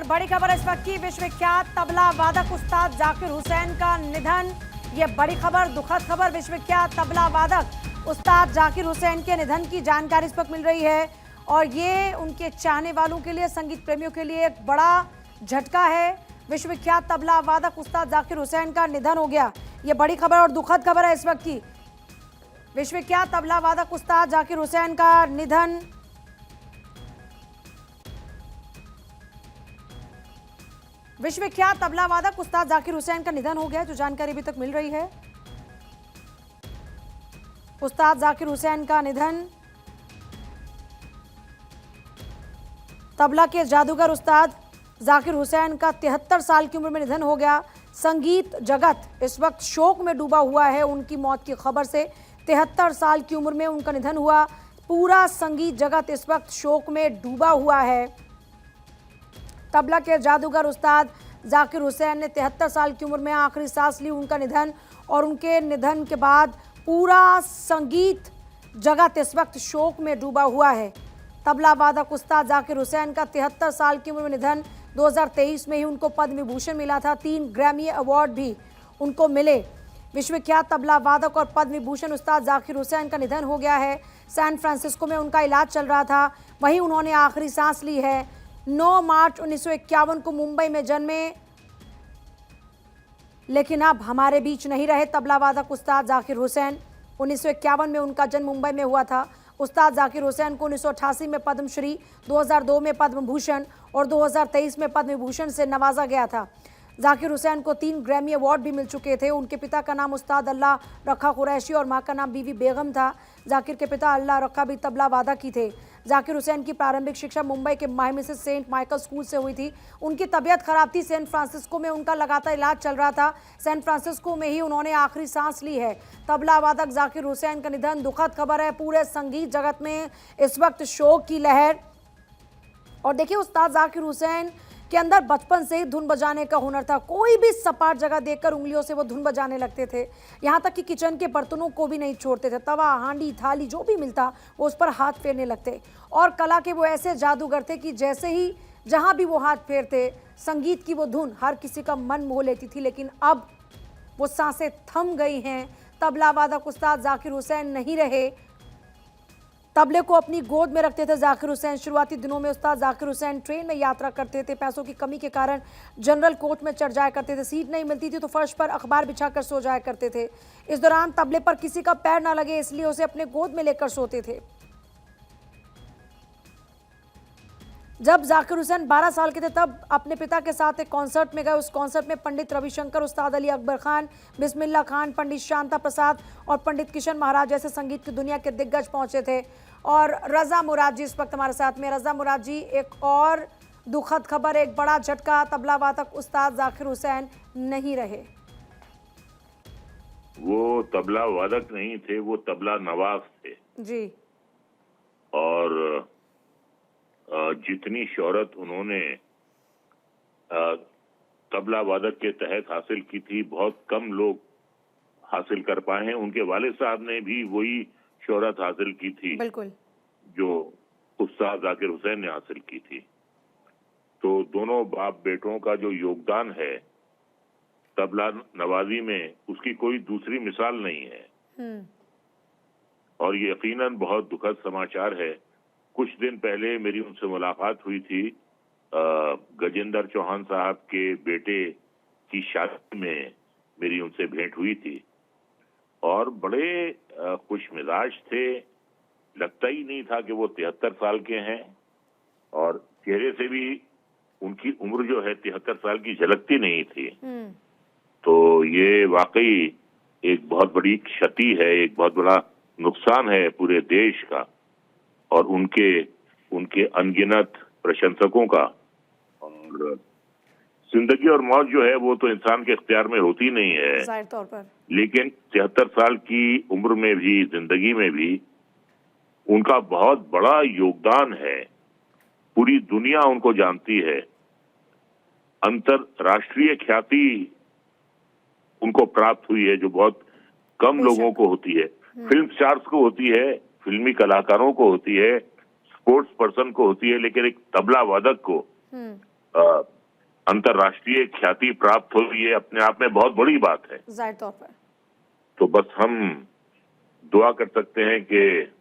बड़ी खबर इस वक्त की, विश्वविख्यात तबला वादक उस्ताद जाकिर हुसैन का निधन। ये बड़ी खबर, दुखद खबर। विश्वविख्यात तबला वादक उस्ताद जाकिर हुसैन के निधन की जानकारी इस वक्त मिल रही है और ये उनके चाहने वालों के लिए, संगीत प्रेमियों के लिए एक बड़ा झटका है। विश्वविख्यात तबला वादक उस्ताद जाकिर हुसैन का निधन हो गया। ये बड़ी खबर और दुखद खबर है इस वक्त की। विश्वविख्यात तबला वादक उस्ताद जाकिर हुसैन का निधन। विश्वविख्यात तबला वादक उस्ताद जाकिर हुसैन का निधन हो गया, जो जानकारी अभी तक मिल रही है। उस्ताद जाकिर हुसैन का निधन। तबला के जादूगर उस्ताद जाकिर हुसैन का 73 साल की उम्र में निधन हो गया। संगीत जगत इस वक्त शोक में डूबा हुआ है उनकी मौत की खबर से। 73 साल की उम्र में उनका निधन हुआ। पूरा संगीत जगत इस वक्त शोक में डूबा हुआ है। तबला के जादूगर उस्ताद जाकिर हुसैन ने 73 साल की उम्र में आखिरी सांस ली। उनका निधन और उनके निधन के बाद पूरा संगीत जगत इस वक्त शोक में डूबा हुआ है। तबला वादक उस्ताद जाकिर हुसैन का 73 साल की उम्र में निधन। 2023 में ही उनको पद्म विभूषण मिला था। 3 ग्रैमी अवार्ड भी उनको मिले। विश्वविख्यात तबला वादक और पद्म विभूषण उस्ताद जाकिर हुसैन का निधन हो गया है। सैन फ्रांसिस्को में उनका इलाज चल रहा था, वहीं उन्होंने आखिरी सांस ली है। 9 मार्च 1951 को मुंबई में जन्मे, लेकिन अब हमारे बीच नहीं रहे तबला वादक उस्ताद जाकिर हुसैन। 1951 में उनका जन्म मुंबई में हुआ था। उस्ताद जाकिर हुसैन को 1988 में पद्मश्री, 2002 में पद्म भूषण और 2023 में पद्म विभूषण से नवाजा गया था। जाकिर हुसैन को 3 ग्रैमी अवार्ड भी मिल चुके थे। उनके पिता का नाम उस्ताद अल्लाह रखा कुरैशी और मां का नाम बीवी बेगम था। जाकिर के पिता अल्लाह रखा भी तबला वादक ही थे। जाकिर हुसैन की प्रारंभिक शिक्षा मुंबई के माय मिसेस सेंट माइकल स्कूल से हुई थी। उनकी तबीयत खराब थी। सैन फ्रांसिस्को में उनका लगातार इलाज चल रहा था। सैन फ्रांसिस्को में ही उन्होंने आखिरी सांस ली है। तबला वादक जाकिर हुसैन का निधन दुखद खबर है। पूरे संगीत जगत में इस वक्त शोक की लहर। और देखिए, उस्ताद जाकिर हुसैन के अंदर बचपन से ही धुन बजाने का हुनर था। कोई भी सपाट जगह देखकर उंगलियों से वो धुन बजाने लगते थे। यहाँ तक कि किचन के बर्तनों को भी नहीं छोड़ते थे। तवा, हांडी, थाली जो भी मिलता वो उस पर हाथ फेरने लगते। और कला के वो ऐसे जादूगर थे कि जैसे ही जहाँ भी वो हाथ फेरते, संगीत की वो धुन हर किसी का मन मोह लेती थी। लेकिन अब वो सांसें थम गई हैं। तबला वादक उस्ताद जाकिर हुसैन नहीं रहे। तबले को अपनी गोद में रखते थे जाकिर हुसैन। शुरुआती दिनों में उस्ताद जाकिर हुसैन ट्रेन में यात्रा करते थे। पैसों की कमी के कारण जनरल कोच में चढ़ जाया करते थे। सीट नहीं मिलती थी तो फर्श पर अखबार बिछाकर सो जाया करते थे। इस दौरान तबले पर किसी का पैर ना लगे, इसलिए उसे अपने गोद में लेकर सोते थे। जब जाकिर हुसैन 12 साल के थे तब अपने पिता के साथ एक कॉन्सर्ट में गए। उस कॉन्सर्ट में पंडित रविशंकर, उस्ताद अली अकबर खान, बिस्मिल्लाह खान, पंडित शांता प्रसाद और पंडित किशन महाराज जैसे संगीत की दुनिया के दिग्गज पहुंचे थे। और रजा मुराद जी इस वक्त हमारे साथ में। रजा मुराद जी, एक और दुखद खबर, एक बड़ा झटका, तबला वादक उस्ताद जाकिर हुसैन नहीं रहे। वो तबला वादक नहीं थे, वो तबला नवाज थे जी। और जितनी शोहरत उन्होंने तबला वादक के तहत हासिल की थी, बहुत कम लोग हासिल कर पाए हैं। उनके वालिद साहब ने भी वही शोहरत हासिल की थी बिल्कुल, जो उस्ताद जाकिर हुसैन ने हासिल की थी। तो दोनों बाप बेटों का जो योगदान है तबला नवाजी में, उसकी कोई दूसरी मिसाल नहीं है। और ये यकीनन बहुत दुखद समाचार है। कुछ दिन पहले मेरी उनसे मुलाकात हुई थी। गजेंद्र चौहान साहब के बेटे की शादी में मेरी उनसे भेंट हुई थी और बड़े खुश मिजाज थे। लगता ही नहीं था कि वो 73 साल के हैं और चेहरे से भी उनकी उम्र जो है 73 साल की झलकती नहीं थी। तो ये वाकई एक बहुत बड़ी क्षति है, एक बहुत बड़ा नुकसान है पूरे देश का और उनके अनगिनत प्रशंसकों का। और जिंदगी और मौत जो है वो तो इंसान के इख्तियार में होती नहीं है, जाहिर तौर पर। लेकिन 73 साल की उम्र में भी, जिंदगी में भी उनका बहुत बड़ा योगदान है। पूरी दुनिया उनको जानती है। अंतरराष्ट्रीय ख्याति उनको प्राप्त हुई है, जो बहुत कम लोगों को होती है। फिल्म स्टार्स को होती है, फिल्मी कलाकारों को होती है, स्पोर्ट्स पर्सन को होती है, लेकिन एक तबला वादक को अंतर्राष्ट्रीय ख्याति प्राप्त हो, ये अपने आप में बहुत बड़ी बात है। जाहिर तौर पर तो बस हम दुआ कर सकते हैं कि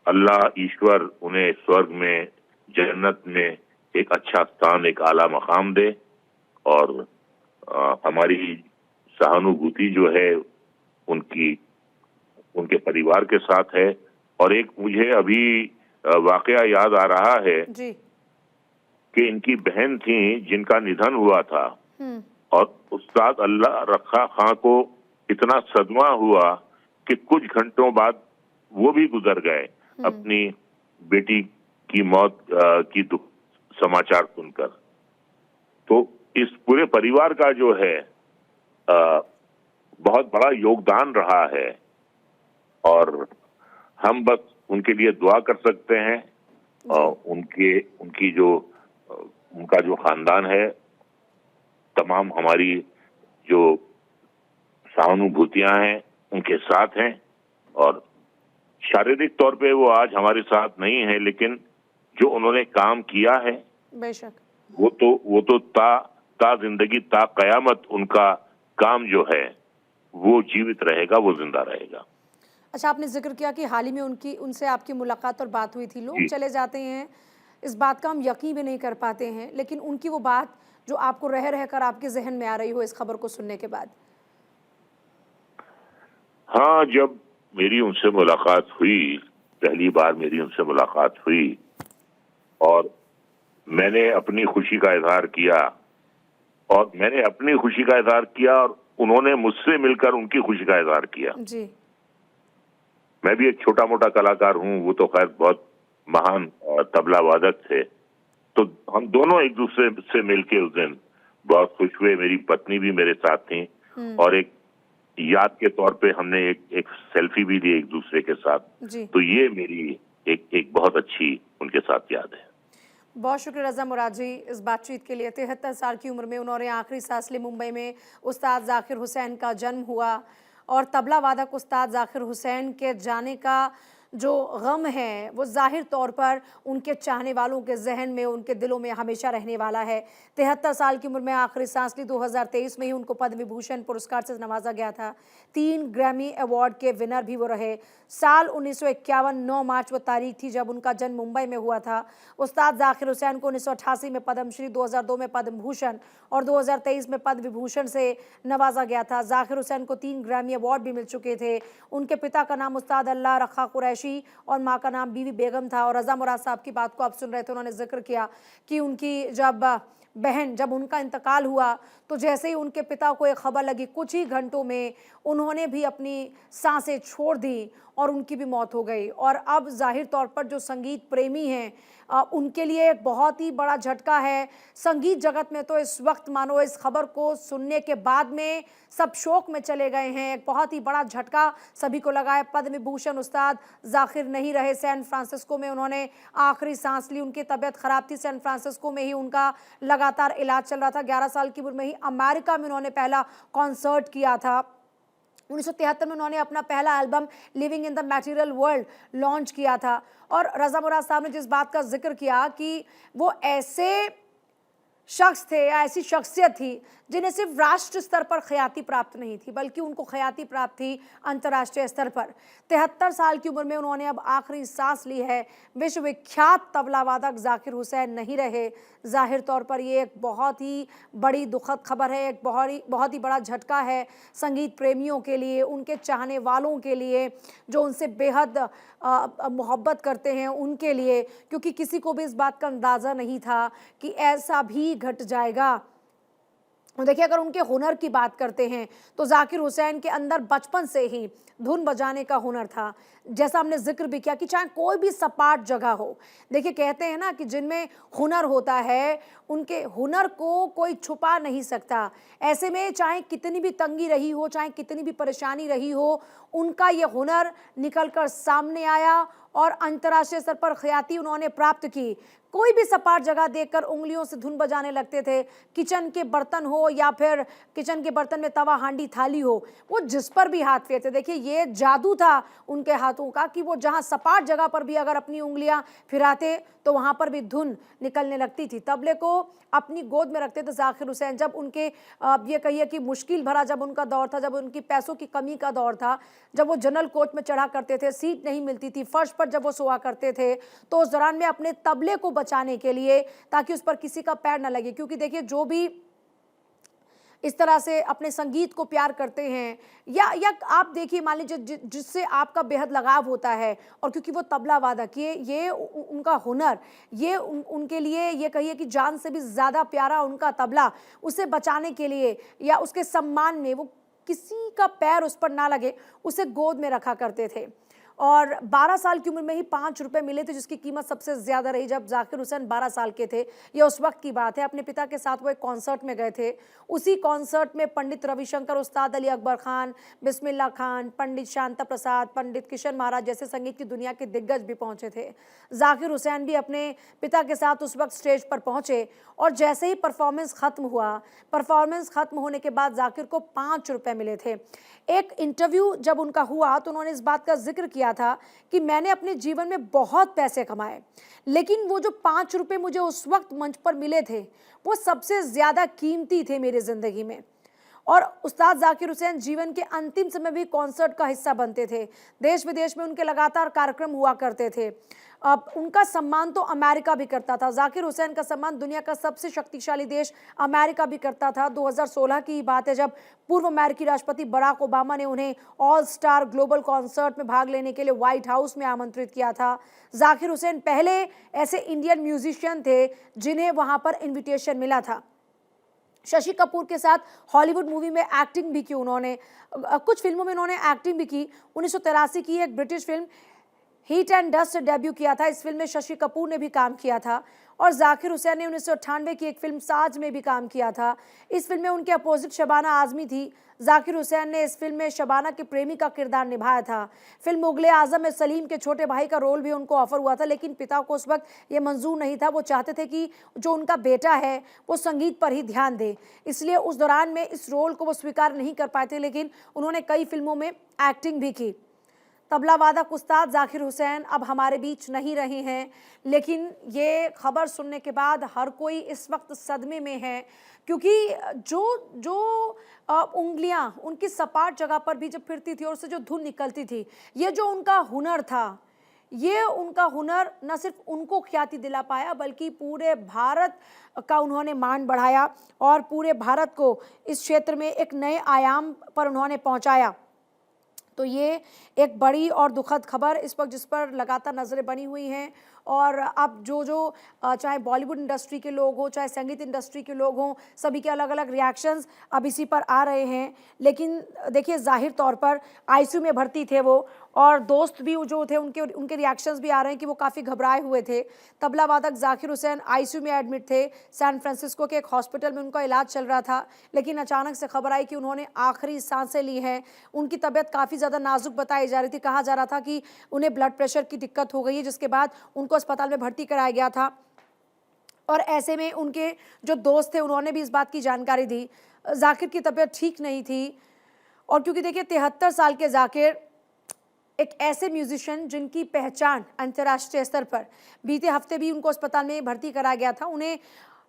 अल्लाह ईश्वर उन्हें स्वर्ग में, जन्नत में एक अच्छा स्थान, एक आला मकाम दे, और हमारी सहानुभूति जो है उनके परिवार के साथ है। और एक मुझे अभी वाकया याद आ रहा है जी। कि इनकी बहन थी जिनका निधन हुआ था, और उस्ताद अल्लाह रखा खां को इतना सदमा हुआ कि कुछ घंटों बाद वो भी गुजर गए अपनी बेटी की मौत की दुख समाचार सुनकर। तो इस पूरे परिवार का जो है बहुत बड़ा योगदान रहा है, और हम बस उनके लिए दुआ कर सकते हैं। और उनका जो खानदान है, तमाम हमारी जो सहानुभूतियां हैं उनके साथ हैं। और शारीरिक तौर पे वो आज हमारे साथ नहीं है, लेकिन जो उन्होंने काम किया है बेशक वो तो ता जिंदगी, ता कयामत उनका काम जो है वो जीवित रहेगा, वो जिंदा रहेगा। अच्छा, आपने जिक्र किया कि हाल ही में उनसे आपकी मुलाकात और बात हुई थी। लोग चले जाते हैं, इस बात का हम यकीन भी नहीं कर पाते हैं, लेकिन उनकी वो बात जो आपको रह रहकर आपके जहन में आ रही हो इस खबर को सुनने के बाद। हाँ, जब मेरी उनसे मुलाकात हुई, पहली बार मेरी उनसे मुलाकात हुई, और मैंने अपनी खुशी का इजहार किया, और उन्होंने मुझसे मिलकर उनकी खुशी का इजहार किया। जी। मैं भी एक छोटा मोटा कलाकार हूँ, वो तो खैर बहुत महान तबला वादक थे। तो हम दोनों एक दूसरे से मिलके उस दिन बहुत खुश हुए। मेरी पत्नी भी मेरे साथ थी, और एक याद के तौर पे हमने एक सेल्फी भी ली एक दूसरे के साथ। तो ये मेरी एक बहुत अच्छी उनके साथ याद है। बहुत शुक्रिया रजा मुराद जी इस बातचीत के लिए। 73 साल की उम्र में उन्होंने आखिरी सांस ली। मुंबई में उस्ताद जाकिर हुसैन का जन्म हुआ, और तबला वादक उस्ताद जाकिर हुसैन के जाने का जो गम है वो जाहिर तौर पर उनके चाहने वालों के जहन में, उनके दिलों में हमेशा रहने वाला है। 73 साल की उम्र में आखिरी सांस ली। 2023 में ही उनको पद्म विभूषण पुरस्कार से नवाजा गया था। 3 ग्रैमी अवार्ड के विनर भी वो रहे। साल 1951 9 मार्च वो तारीख थी जब उनका जन्म मुंबई में हुआ था। उस्ताद जाकिर हुसैन को 1988 में पद्मश्री, 2002 में पद्म भूषण और 2023 में पद्म विभूषण से नवाजा गया था। जाकिर हुसैन को 3 ग्रैमी अवार्ड भी मिल चुके थे। उनके पिता का नाम उस्ताद अल्लाह रखा कुरैशी और माँ का नाम बीवी बेगम था। और रजा मुराद साहब की बात को आप सुन रहे थे, उन्होंने जिक्र किया कि उनकी जब उनका इंतकाल हुआ तो जैसे ही उनके पिता को एक खबर लगी, कुछ ही घंटों में उन्होंने भी अपनी सांसें छोड़ दी और उनकी भी मौत हो गई। और अब जाहिर तौर पर जो संगीत प्रेमी हैं उनके लिए एक बहुत ही बड़ा झटका है। संगीत जगत में तो इस वक्त मानो इस खबर को सुनने के बाद में सब शोक में चले गए हैं। एक बहुत ही बड़ा झटका सभी को लगा है। पद्म विभूषण उस्ताद जाकिर नहीं रहे। सैन फ्रांसिस्को में उन्होंने आखिरी सांस ली। उनकी तबीयत खराब थी। सैन फ्रांसिस्को में ही उनका लगातार इलाज चल रहा था। 11 साल की उम्र में ही अमेरिका में उन्होंने पहला कॉन्सर्ट किया था। 1973 में उन्होंने अपना पहला album living in the material world launch किया था। और रजा मुराद साहब ने जिस बात का जिक्र किया कि वो ऐसे शख्स थे या ऐसी शख्सियत थी जिन्हें सिर्फ राष्ट्र स्तर पर ख्याति प्राप्त नहीं थी, बल्कि उनको ख्याति प्राप्त थी अंतर्राष्ट्रीय स्तर पर। 73 साल की उम्र में उन्होंने अब आखिरी सांस ली है। विश्वविख्यात तबला वादक जाकिर हुसैन नहीं रहे। जाहिर तौर पर ये एक बहुत ही बड़ी दुखद खबर है, एक बहुत ही बड़ा झटका है संगीत प्रेमियों के लिए, उनके चाहने वालों के लिए, जो उनसे बेहद मोहब्बत करते हैं उनके लिए, क्योंकि किसी को भी इस बात का अंदाज़ा नहीं था कि ऐसा भी घट जाएगा। देखिए, अगर उनके हुनर की बात करते हैं तो जाकिर हुसैन के अंदर बचपन से ही धुन बजाने का हुनर था। जैसा हमने जिक्र भी किया कि चाहे कोई भी सपाट जगह हो, देखिए कहते हैं ना कि जिनमें हुनर होता है उनके हुनर को कोई छुपा नहीं सकता। ऐसे में चाहे कितनी भी तंगी रही हो, चाहे कितनी भी परेशानी रही हो, उनका ये हुनर निकल कर सामने आया और अंतर्राष्ट्रीय स्तर पर ख्याति उन्होंने प्राप्त की। कोई भी सपाट जगह देखकर उंगलियों से धुन बजाने लगते थे। किचन के बर्तन हो या फिर किचन के बर्तन में तवा, हांडी, थाली हो, वो जिस पर भी हाथ फेरते। देखिए ये जादू था उनके हाथों का कि वो जहां सपाट जगह पर भी अगर अपनी उंगलियां फिराते तो वहां पर भी धुन निकलने लगती थी। तबले को अपनी गोद में रखते थे जाकिर हुसैन। जब उनके ये कहिए कि मुश्किल भरा जब उनका दौर था, जब उनकी पैसों की कमी का दौर था, जब वो जनरल कोच में चढ़ा करते थे, सीट नहीं मिलती थी, फर्श पर जब वो सोया करते थे, तो उस दौरान में अपने तबले को बचाने के लिए, ताकि उस पर किसी का पैर न लगे, क्योंकि देखिए जो भी इस तरह से अपने संगीत को प्यार करते हैं या आप देखिए मान लीजिए जिससे आपका बेहद लगाव होता है, और क्योंकि वो तबला वादक, ये उनका हुनर, ये उनके लिए ये कहिए कि जान से भी ज़्यादा प्यारा उनका तबला, उसे बचाने के लिए या उसके सम्मान में वो किसी का पैर उस पर ना लगे, उसे गोद में रखा करते थे। और 12 साल की उम्र में ही 5 रुपए मिले थे, जिसकी कीमत सबसे ज़्यादा रही जब जाकिर हुसैन 12 साल के थे। ये उस वक्त की बात है। अपने पिता के साथ वो एक कॉन्सर्ट में गए थे। उसी कॉन्सर्ट में पंडित रविशंकर, उस्ताद अली अकबर खान, बिस्मिल्लाह खान, पंडित शांता प्रसाद, पंडित किशन महाराज जैसे संगीत की दुनिया के दिग्गज भी पहुंचे थे। जाकिर हुसैन भी अपने पिता के साथ उस वक्त स्टेज पर पहुंचे, और जैसे ही परफॉर्मेंस खत्म हुआ, परफॉर्मेंस खत्म होने के बाद जाकिर को 5 रुपए मिले थे। एक इंटरव्यू जब उनका हुआ तो उन्होंने इस बात का जिक्र किया था कि मैंने अपने जीवन में बहुत पैसे कमाए, लेकिन वो जो 5 रुपए मुझे उस वक्त मंच पर मिले थे, वो सबसे ज्यादा कीमती थे मेरी जिंदगी में। और उस्ताद जाकिर हुसैन जीवन के अंतिम समय भी कॉन्सर्ट का हिस्सा बनते थे। देश विदेश में उनके लगातार कार्यक्रम हुआ करते थे। अब उनका सम्मान तो अमेरिका भी करता था। जाकिर हुसैन का सम्मान दुनिया का सबसे शक्तिशाली देश अमेरिका भी करता था। 2016 की बात है जब पूर्व अमेरिकी राष्ट्रपति बराक ओबामा ने उन्हें ऑल स्टार ग्लोबल कॉन्सर्ट में भाग लेने के लिए व्हाइट हाउस में आमंत्रित किया था। जाकिर हुसैन पहले ऐसे इंडियन म्यूजिशियन थे जिन्हें वहां पर इन्विटेशन मिला था। शशि कपूर के साथ हॉलीवुड मूवी में एक्टिंग भी की उन्होंने, कुछ फिल्मों में उन्होंने एक्टिंग भी की। 1983 की एक British film heat and dust से डेब्यू किया था। इस फिल्म में शशि कपूर ने भी काम किया था। और जाकिर हुसैन ने 1998 की एक फिल्म साज में भी काम किया था। इस फिल्म में उनके अपोजिट शबाना आजमी थी। जाकिर हुसैन ने इस फिल्म में शबाना के प्रेमी का किरदार निभाया था। फिल्म मुगले आजम में सलीम के छोटे भाई का रोल भी उनको ऑफर हुआ था, लेकिन पिता को उस वक्त ये मंजूर नहीं था। वो चाहते थे कि जो उनका बेटा है वो संगीत पर ही ध्यान दे, इसलिए उस दौरान में इस रोल को वो स्वीकार नहीं कर पाए थे, लेकिन उन्होंने कई फिल्मों में एक्टिंग भी की। तबला वादक उस्ताद जाकिर हुसैन अब हमारे बीच नहीं रहे हैं, लेकिन ये खबर सुनने के बाद हर कोई इस वक्त सदमे में है, क्योंकि जो उंगलियां उनकी सपाट जगह पर भी जब फिरती थी और उससे जो धुन निकलती थी, ये जो उनका हुनर था, ये उनका हुनर न सिर्फ उनको ख्याति दिला पाया, बल्कि पूरे भारत का उन्होंने मान बढ़ाया और पूरे भारत को इस क्षेत्र में एक नए आयाम पर उन्होंने पहुंचाया। तो ये एक बड़ी और दुखद खबर इस वक्त जिस पर लगातार नज़रें बनी हुई हैं। और अब जो चाहे बॉलीवुड इंडस्ट्री के लोग हों, चाहे संगीत इंडस्ट्री के लोग हों, सभी के अलग अलग रिएक्शंस अब इसी पर आ रहे हैं। लेकिन देखिए जाहिर तौर पर आईसीयू में भर्ती थे वो, और दोस्त भी जो थे उनके रिएक्शंस भी आ रहे हैं कि वो काफ़ी घबराए हुए थे। तबला वादक जाकिर हुसैन आईसीयू में एडमिट थे। सैन फ्रांसिस्को के एक हॉस्पिटल में उनका इलाज चल रहा था, लेकिन अचानक से खबर आई कि उन्होंने आखिरी सांसें ली हैं। उनकी तबीयत काफ़ी ज़्यादा नाजुक बताई जा रही थी। कहा जा रहा था कि उन्हें ब्लड प्रेशर की दिक्कत हो गई है, जिसके बाद उनको अस्पताल में भर्ती कराया गया था। और ऐसे में उनके जो दोस्त थे उन्होंने भी इस बात की जानकारी दी। जाकिर की तबीयत ठीक नहीं थी, और क्योंकि देखिए 73 साल के जाकिर एक ऐसे म्यूजिशियन जिनकी पहचान अंतर्राष्ट्रीय स्तर पर, बीते हफ्ते भी उनको अस्पताल में भर्ती कराया गया था। उन्हें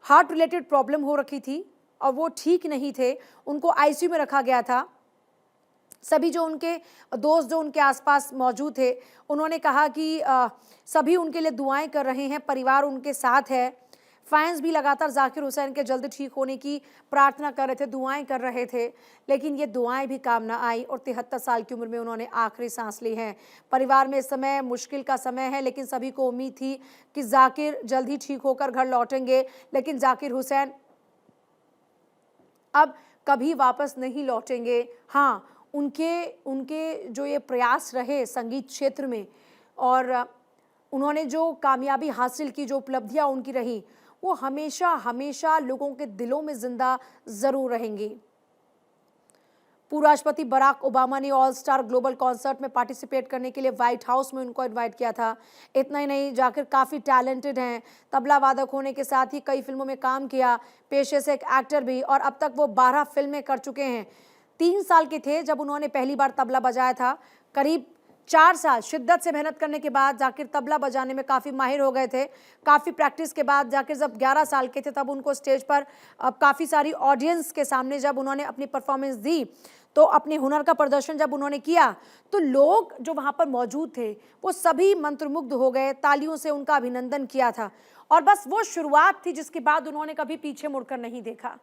हार्ट रिलेटेड प्रॉब्लम हो रखी थी और वो ठीक नहीं थे, उनको आईसीयू में रखा गया था। सभी जो उनके दोस्त जो उनके आसपास मौजूद थे उन्होंने कहा कि सभी उनके लिए दुआएं कर रहे हैं, परिवार उनके साथ है। फैंस भी लगातार जाकिर हुसैन के जल्द ठीक होने की प्रार्थना कर रहे थे, दुआएं कर रहे थे, लेकिन ये दुआएं भी काम ना आई और 73 साल की उम्र में उन्होंने आखिरी सांस ली है। परिवार में इस समय मुश्किल का समय है, लेकिन सभी को उम्मीद थी कि जाकिर जल्द ही ठीक होकर घर लौटेंगे, लेकिन जाकिर हुसैन अब कभी वापस नहीं लौटेंगे। हाँ, उनके जो ये प्रयास रहे संगीत क्षेत्र में और उन्होंने जो कामयाबी हासिल की, जो उपलब्धियां उनकी रही, वो हमेशा हमेशा लोगों के दिलों में जिंदा जरूर रहेंगी। पूर्व राष्ट्रपति बराक ओबामा ने ऑल स्टार ग्लोबल कॉन्सर्ट में पार्टिसिपेट करने के लिए व्हाइट हाउस में उनको इनवाइट किया था। इतना ही नहीं, जाकिर काफ़ी टैलेंटेड हैं, तबला वादक होने के साथ ही कई फिल्मों में काम किया, पेशे से एक एक्टर भी, और अब तक वो 12 फिल्में कर चुके हैं। 3 साल के थे जब उन्होंने पहली बार तबला बजाया था। करीब 4 साल शिद्दत से मेहनत करने के बाद जाकिर तबला बजाने में काफ़ी माहिर हो गए थे। काफ़ी प्रैक्टिस के बाद जाकिर जब 11 साल के थे तब उनको स्टेज पर काफ़ी सारी ऑडियंस के सामने जब उन्होंने अपनी परफॉर्मेंस दी, तो अपने हुनर का प्रदर्शन जब उन्होंने किया, तो लोग जो वहाँ पर मौजूद थे वो सभी मंत्रमुग्ध हो गए, तालियों से उनका अभिनंदन किया था। और बस वो शुरुआत थी जिसके बाद उन्होंने कभी पीछे मुड़कर नहीं देखा।